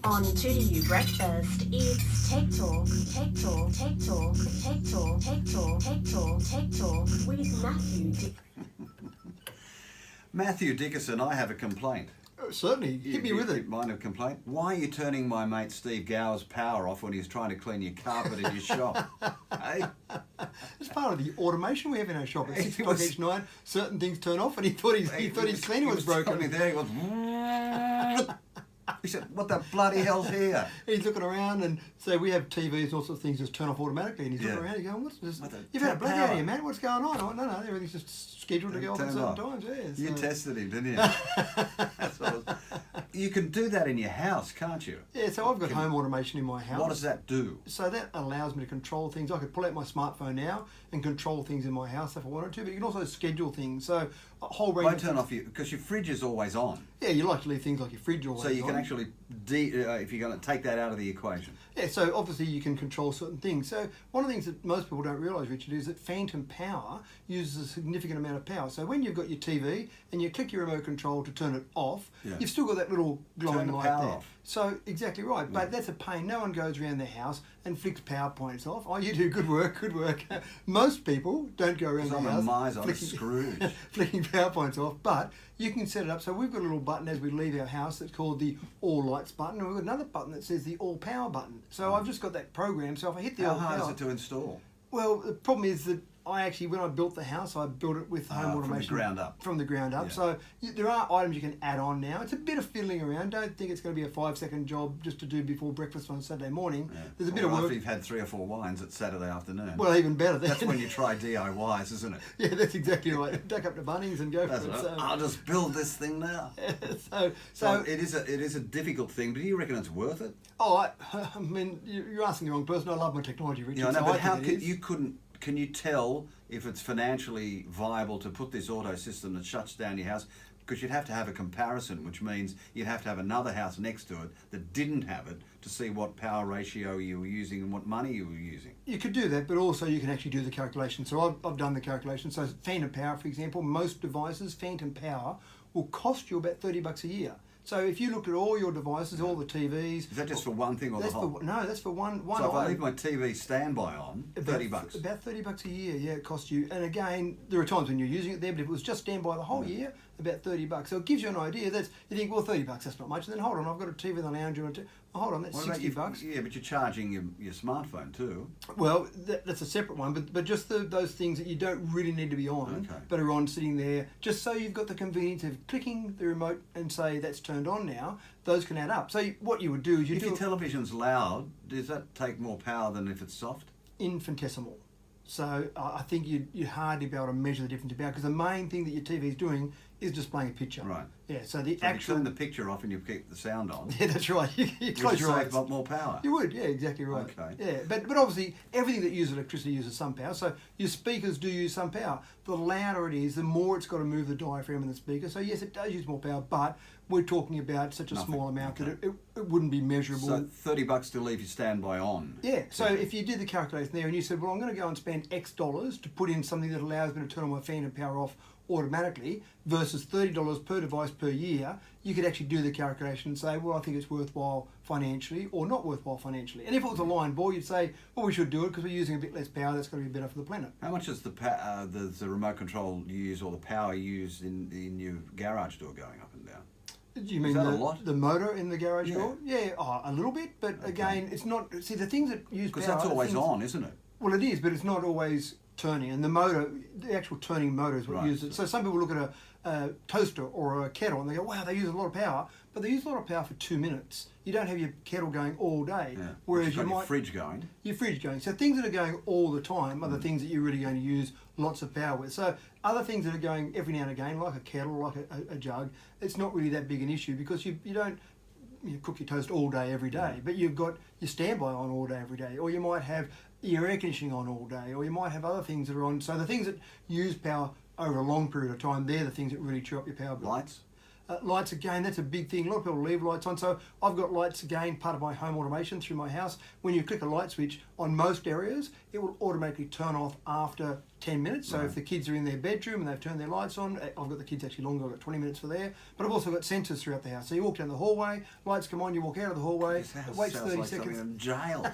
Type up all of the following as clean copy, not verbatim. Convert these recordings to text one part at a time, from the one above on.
On 2DU Breakfast, it's Tech Talk, Tech Talk, Tech Talk, Tech Talk, Tech Talk, Tech Talk, Tech Talk with Mathew Mathew Dickerson, I have a complaint. Certainly, hit me with it. Mind a complaint? Why are you turning my mate Steve Gower's power off when he's trying to clean your carpet in your shop? Hey? It's part of the automation we have in our shop. At 6 o'clock each night, certain things turn off, and he thought his cleaner was broken. There he was. He said, "What the bloody hell's here?" He's looking around, and so we have TVs and all sorts of things just turn off automatically. And he's looking around, he's going, "What's this? You've had a blackout here, man. What's going on?" I went, "No, everything's just scheduled to go off at certain times." Yeah, so. You tested him, didn't you? That's what you can do that in your house, can't you? Yeah, so I've got home automation in my house. What does that do? So that allows me to control things. I could pull out my smartphone now and control things in my house if I wanted to, but you can also schedule things. So a whole range. Don't turn off because your fridge is always on. Yeah, you like to leave things like your fridge always on. So you can actually, if you're going to take that out of the equation. Yeah, so obviously you can control certain things. So one of the things that most people don't realise, Richard, is that phantom power uses a significant amount of power. So when you've got your TV and you click your remote control to turn it off, you've still got that little glowing light there. Off. So exactly right, but that's a pain. No one goes around their house and flicks power points off. Oh, you do good work, good work. Most people don't go around their house flicking power points off, but you can set it up. So we've got a little button as we leave our house that's called the all lights button, and we've got another button that says the all power button. So I've just got that program. So if I hit the all power, how hard is it to install? Well, the problem is that when I built the house, I built it with home automation. From the ground up. From the ground up. Yeah. So there are items you can add on now. It's a bit of fiddling around. Don't think it's going to be a 5-second job just to do before breakfast on Saturday morning. Yeah. There's a bit of work. After you've had 3 or 4 wines at Saturday afternoon. Well, even better. That's when you try DIYs, isn't it? Yeah, that's exactly right. Duck up to Bunnings and go for it. So, I'll just build this thing now. So it is a difficult thing, but do you reckon it's worth it? Oh, I mean, you're asking the wrong person. I love my technology, Richard. Yeah, no, but how can you tell if it's financially viable to put this auto system that shuts down your house? Because you'd have to have a comparison, which means you'd have to have another house next to it that didn't have it to see what power ratio you were using and what money you were using. You could do that, but also you can actually do the calculation. So I've done the calculation. So phantom power, for example, most devices, phantom power will cost you about $30 a year. So if you look at all your devices, all the TVs... Is that just for one thing or the whole? No, that's for one So if I leave my TV standby on, $30. About $30 a year, yeah, it costs you. And again, there are times when you're using it there, but if it was just standby the whole year, about $30. So it gives you an idea. You think, well, $30, that's not much. And then hold on, I've got a TV in the lounge room. Hold on, that's $60. Yeah, but you're charging your smartphone too. Well, that's a separate one, but just those things that you don't really need to be on, but are on sitting there, just so you've got the convenience of clicking the remote and say that's turned on now, those can add up. So what you would do is if your television's loud, does that take more power than if it's soft? Infinitesimal. So I think you'd hardly be able to measure the difference about, because the main thing that your TV is doing is displaying a picture. Right. Yeah. So if you turn the picture off and you keep the sound on. Yeah, that's right. You close your eyes. Save a lot more power. You would. Yeah, exactly right. Okay. Yeah, but obviously everything that uses electricity uses some power. So your speakers do use some power. The louder it is, the more it's got to move the diaphragm in the speaker. So yes, it does use more power, but we're talking about such a small amount that it wouldn't be measurable. So $30 to leave your standby on. Yeah. So if you did the calculation there and you said, well, I'm going to go and spend X dollars to put in something that allows me to turn on my fan and power off automatically versus $30 per device per year, you could actually do the calculation and say, well, I think it's worthwhile financially or not worthwhile financially. And if it was a line ball, you'd say, well, we should do it because we're using a bit less power. That's going to be better for the planet. How much is the remote control you use or the power used in your garage door going up and down? Do you mean the motor in the garage door? Yeah, a little bit, but again, it's not... See, the things that use power... Because that's always on, isn't it? Well, it is, but it's not always turning. And the motor, the actual turning motor is what uses it. So some people look at a toaster or a kettle and they go, wow, they use a lot of power. But they use a lot of power for 2 minutes. You don't have your kettle going all day. Yeah. Whereas you might... your fridge going. Your fridge going. So things that are going all the time are the things that you're really going to use lots of power with. So other things that are going every now and again, like a kettle, like a jug, it's not really that big an issue because you don't cook your toast all day every day, but you've got your standby on all day every day, or you might have your air conditioning on all day, or you might have other things that are on. So the things that use power over a long period of time, they're the things that really chew up your power bill. Lights? Lights, again, that's a big thing. A lot of people leave lights on. So I've got lights, again, part of my home automation through my house. When you click a light switch on most areas, it will automatically turn off after 10 minutes. So if the kids are in their bedroom and they've turned their lights on, I've got the kids actually longer, I've got 20 minutes for there. But I've also got sensors throughout the house. So you walk down the hallway, lights come on, you walk out of the hallway, This house it waits sounds 30 like seconds. something in jail.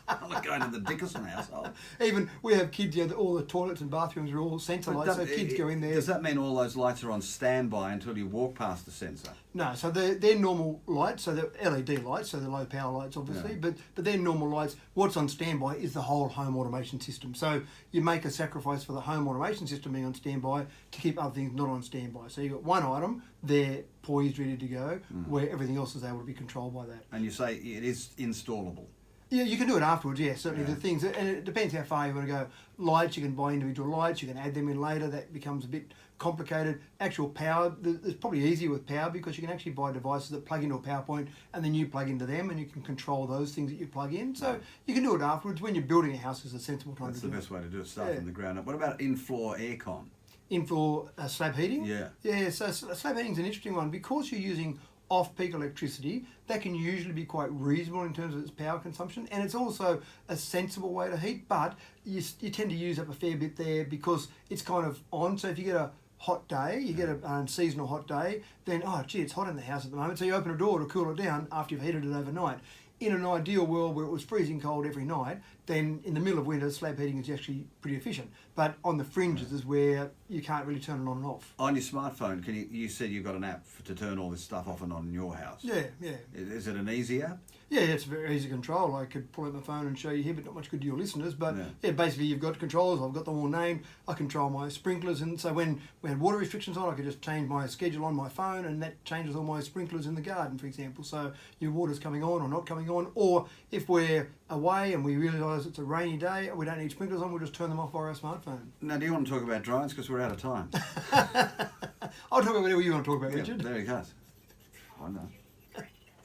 I'm not going to the Dickerson household. Even we have kids, all the toilets and bathrooms are all sensor lights, so kids go in there. Does that mean all those lights are on standby until you walk past the sensor? No, so they're normal lights, so they're LED lights, so they're low power lights obviously, but they're normal lights. What's on standby is the whole home automation system. So you make a sacrifice for the home automation system being on standby to keep other things not on standby. So you've got one item, they're poised, ready to go, where everything else is able to be controlled by that. And you say it is installable. Yeah, you can do it afterwards, yeah, certainly the things, and it depends how far you want to go. Lights, you can buy individual lights, you can add them in later, that becomes a bit complicated. Actual power, it's probably easier with power because you can actually buy devices that plug into a power point and then you plug into them and you can control those things that you plug in. So you can do it afterwards. When you're building a house, is a sensible time That's to do it. That's the best way to do it, start from the ground up. What about in-floor aircon? In-floor slab heating? Yeah. Yeah, so slab heating is an interesting one. Because you're using off-peak electricity, that can usually be quite reasonable in terms of its power consumption, and it's also a sensible way to heat, but you tend to use up a fair bit there because it's kind of on. So if you get a hot day, you get a seasonal hot day, then, oh gee, it's hot in the house at the moment, so you open a door to cool it down after you've heated it overnight. In an ideal world where it was freezing cold every night, then in the middle of winter, slab heating is actually pretty efficient. But on the fringes is where you can't really turn it on and off. On your smartphone, you said you've got an app to turn all this stuff off and on in your house. Yeah. Is it an easy app? Yeah, it's very easy to control. I could pull out my phone and show you here, but not much good to your listeners. But basically you've got controls. I've got them all named. I control my sprinklers, and so when we had water restrictions on, I could just change my schedule on my phone, and that changes all my sprinklers in the garden, for example. So your water's coming on or not coming on, or if we're away and we realise it's a rainy day and we don't need sprinklers on, we'll just turn them off via our smartphone. Now, do you want to talk about drones? Because we're out of time. I'll talk about whatever you want to talk about, Yeah, Richard. there he goes. I know.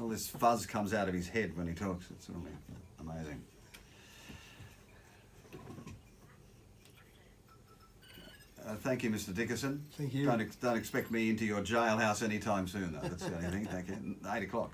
All this fuzz comes out of his head when he talks. It's really amazing. Thank you, Mr. Dickerson. Thank you. Don't expect me into your jailhouse anytime soon, though. That's the only thing. Thank you. 8 o'clock.